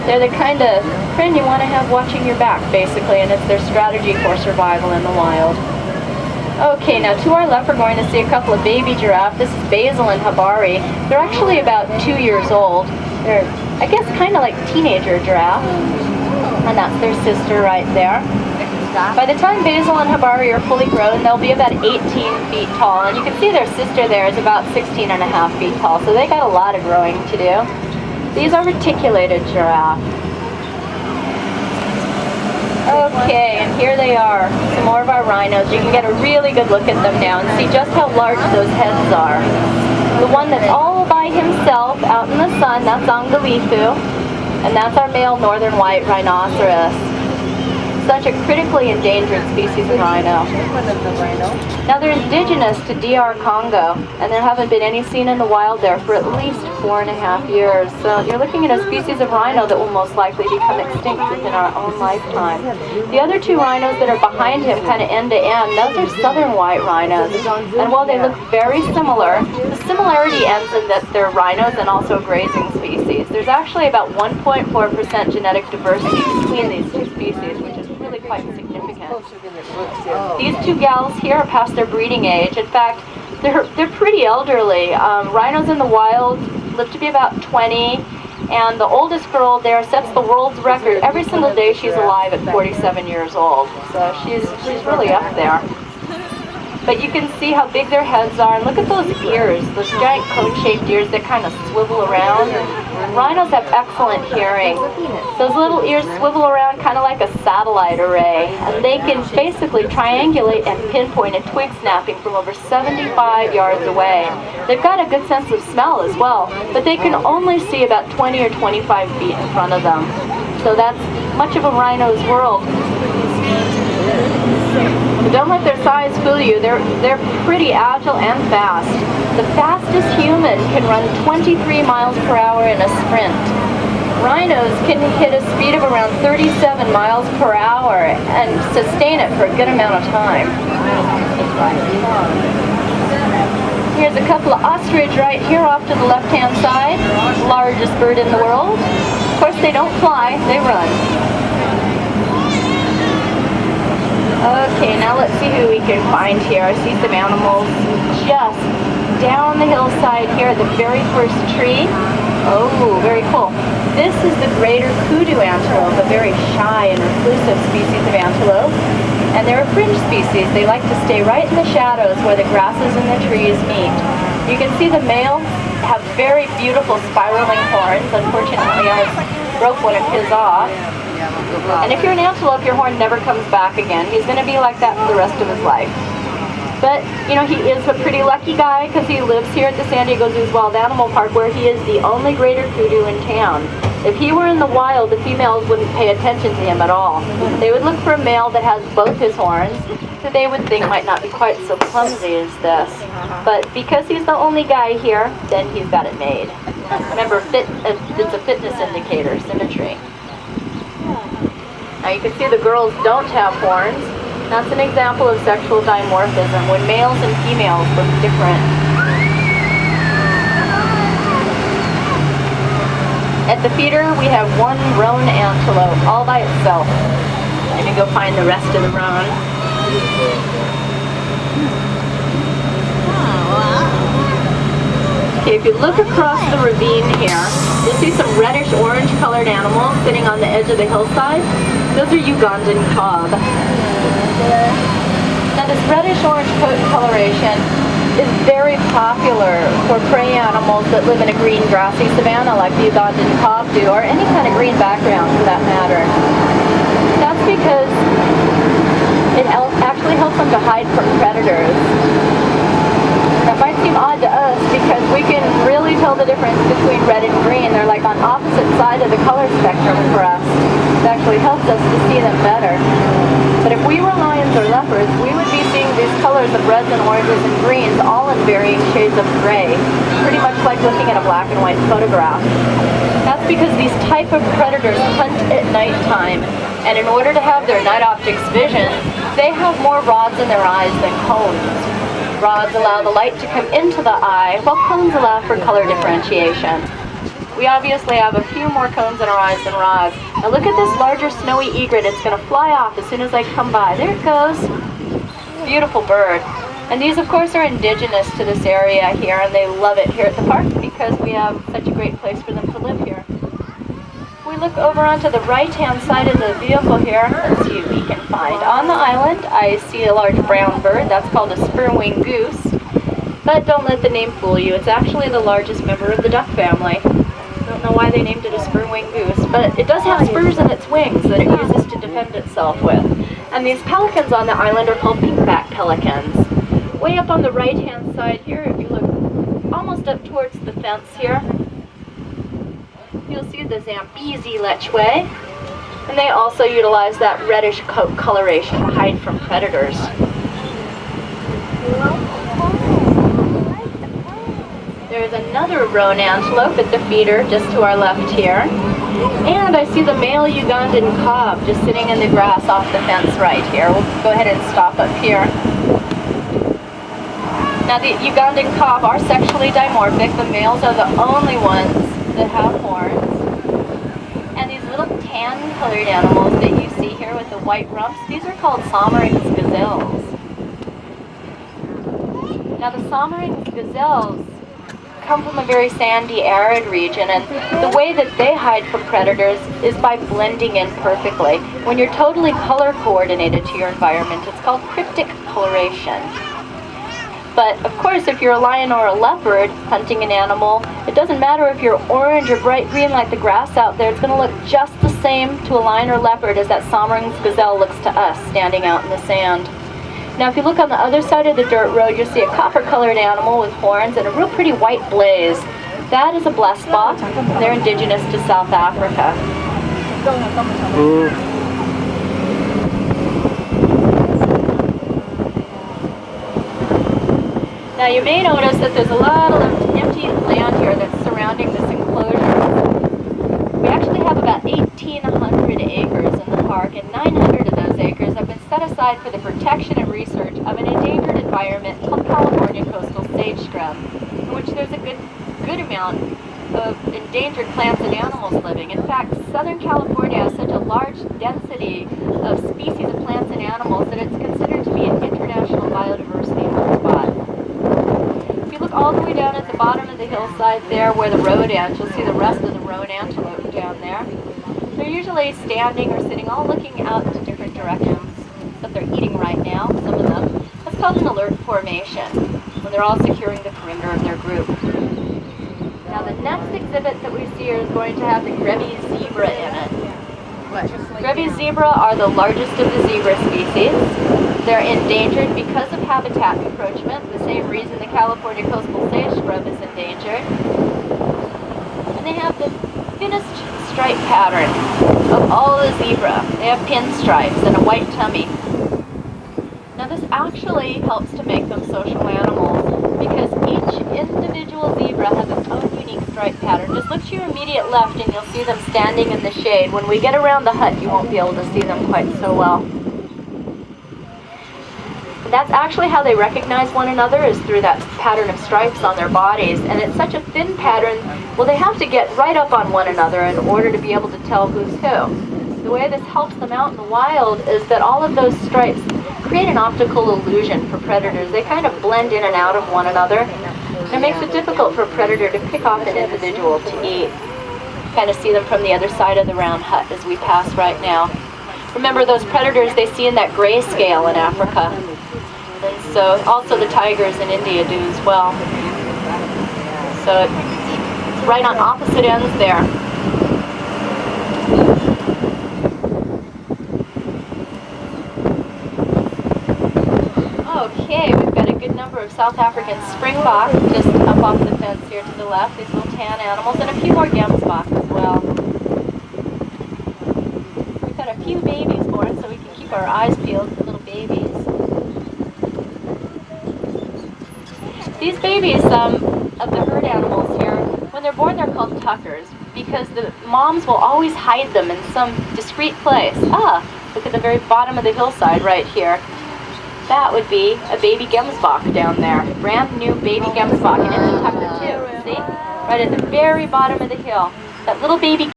They're the kind of friend you want to have watching your back, basically, and it's their strategy for survival in the wild. Okay, now to our left we're going to see a couple of baby giraffe. This is Basil and Habari. They're actually about 2 years old. They're, I guess, kind of like teenager giraffe. And that's their sister right there. By the time Basil and Habari are fully grown, they'll be about 18 feet tall. And you can see their sister there is about 16 and a half feet tall. So they got a lot of growing to do. These are reticulated giraffe. Okay, and here they are, some more of our rhinos. You can get a really good look at them now and see just how large those heads are. The one that's all by himself out in the sun, that's Angalifu, and that's our male northern white rhinoceros. Such a critically endangered species of rhino. Now they're indigenous to DR Congo, and there haven't been any seen in the wild there for at least 4.5 years. So you're looking at a species of rhino that will most likely become extinct within our own lifetime. The other two rhinos that are behind him, kind of end to end, those are southern white rhinos. And while they look very similar, the similarity ends in that they're rhinos and also grazing species. There's actually about 1.4% genetic diversity between these two species, which is really quite significant. These two gals here are past their breeding age. In fact, they're pretty elderly. Rhinos in the wild live to be about 20, and the oldest girl there sets the world's record. Every single day she's alive at 47 years old, so she's really up there. But you can see how big their heads are, and look at those ears, those giant cone-shaped ears that kind of swivel around. Rhinos have excellent hearing. Those little ears swivel around kind of like a satellite array, and they can basically triangulate and pinpoint a twig snapping from over 75 yards away. They've got a good sense of smell as well, but they can only see about 20 or 25 feet in front of them. So that's much of a rhino's world. But don't let their size fool you. They're pretty agile and fast. The fastest human can run 23 miles per hour in a sprint. Rhinos can hit a speed of around 37 miles per hour and sustain it for a good amount of time. Here's a couple of ostrich right here off to the left-hand side. Largest bird in the world. Of course, they don't fly, they run. Okay, now let's see who we can find here. I see some animals just down the hillside here at the very first tree. Oh, very cool. This is the greater kudu antelope, a very shy and reclusive species of antelope. And they're a fringe species. They like to stay right in the shadows where the grasses and the trees meet. You can see the males have very beautiful spiraling horns. Unfortunately, ours broke one of his off. And if you're an antelope, your horn never comes back again. He's going to be like that for the rest of his life. But, you know, he is a pretty lucky guy because he lives here at the San Diego Zoo's Wild Animal Park, where he is the only greater kudu in town. If he were in the wild, the females wouldn't pay attention to him at all. They would look for a male that has both his horns, that they would think might not be quite so clumsy as this. But because he's the only guy here, then he's got it made. Remember, it's a fitness indicator, symmetry. Now you can see the girls don't have horns. That's an example of sexual dimorphism, when males and females look different. At the feeder, we have one roan antelope all by itself. Let me go find the rest of the roan. Okay, if you look across the ravine here, you'll see some reddish-orange colored animals sitting on the edge of the hillside. Those are Ugandan kob. Now this reddish-orange coat coloration is very popular for prey animals that live in a green grassy savanna like the Ugandan kob do, or any kind of green background for that matter. That's because it actually helps them to hide from predators. That might seem odd to us because we can really tell the difference between red and green. They're like on opposite sides of the color spectrum for us. It actually helps us to see them better. But if we were lions or leopards, we would be seeing these colors of reds and oranges and greens all in varying shades of gray, pretty much like looking at a black and white photograph. That's because these type of predators hunt at nighttime, and in order to have their night optics vision, they have more rods in their eyes than cones. Rods allow the light to come into the eye, while cones allow for color differentiation. We obviously have a few more cones in our eyes than rods. Now look at this larger snowy egret. It's going to fly off as soon as I come by. There it goes. Beautiful bird. And these, of course, are indigenous to this area here, and they love it here at the park because we have such a great place for them to live here. If we look over onto the right-hand side of the vehicle here, let's see what we can find. On the island, I see a large brown bird. That's called a spur-winged goose. But don't let the name fool you. It's actually the largest member of the duck family. Don't know why they named it a spur-winged goose, but it does have spurs in its wings that it uses to defend itself with. And these pelicans on the island are called pinkback pelicans. Way up on the right-hand side here, if you look almost up towards the fence here, you'll see the Zambezi lechwe, and they also utilize that reddish coat coloration to hide from predators. There's another roan antelope at the feeder just to our left here, and I see the male Ugandan cob just sitting in the grass off the fence right here. We'll go ahead and stop up here. Now the Ugandan cob are sexually dimorphic. The males are the only ones that have horns. And these little tan-colored animals that you see here with the white rumps, these are called Soemmerring's gazelles. Now the Soemmerring's gazelles come from a very sandy, arid region, and the way that they hide from predators is by blending in perfectly. When you're totally color coordinated to your environment, it's called cryptic coloration. But of course, if you're a lion or a leopard hunting an animal, it doesn't matter if you're orange or bright green like the grass out there. It's going to look just the same to a lion or leopard as that Soemmerring's gazelle looks to us standing out in the sand. Now if you look on the other side of the dirt road, you'll see a copper-colored animal with horns and a real pretty white blaze. That is a blesbok. They're indigenous to South Africa. Now you may notice that there's a lot of empty land here that's surrounding this enclosure. We actually have about 1,800 acres in the park, and 900 of those acres have been set aside for the protection and research of an endangered environment called California coastal sage scrub, in which there's a good amount of endangered plants and animals living. In fact, Southern California has such a large density of species of plants and animals that it's considered to be an international biodiversity hotspot. All the way down at the bottom of the hillside there where the road ends, you'll see the rest of the roan antelope down there. They're usually standing or sitting all looking out into different directions, but they're eating right now, some of them. That's called an alert formation, when they're all securing the perimeter of their group. Now the next exhibit that we see here is going to have the Grevy's zebra in it. Grevy's zebra are the largest of the zebra species. They're endangered because of habitat encroachment, the same reason the California coastal sage scrub is endangered. And they have the thinnest stripe pattern of all the zebra. They have pinstripes and a white tummy. Now this actually helps to make them social animals because each individual zebra has its own unique stripe pattern. Just look to your immediate left and you'll see them standing in the shade. When we get around the hut, you won't be able to see them quite so well. That's actually how they recognize one another, is through that pattern of stripes on their bodies. And it's such a thin pattern, well, they have to get right up on one another in order to be able to tell who's who. The way this helps them out in the wild is that all of those stripes create an optical illusion for predators. They kind of blend in and out of one another. And it makes it difficult for a predator to pick off an individual to eat. Kind of see them from the other side of the round hut as we pass right now. Remember, those predators they see in that grayscale in Africa. And so also the tigers in India do as well. So it's right on opposite ends there. Okay, we've got a good number of South African springbok just up off the fence here to the left, these little tan animals, and a few more gemsbok as well. We've got a few babies born so we can keep our eyes peeled for little babies. These babies of the herd animals here, when they're born, they're called tuckers because the moms will always hide them in some discreet place. Look at the very bottom of the hillside right here. That would be a baby gemsbok down there. Brand new baby gemsbok, and it's a tucker too. See? right at the very bottom of the hill. That little baby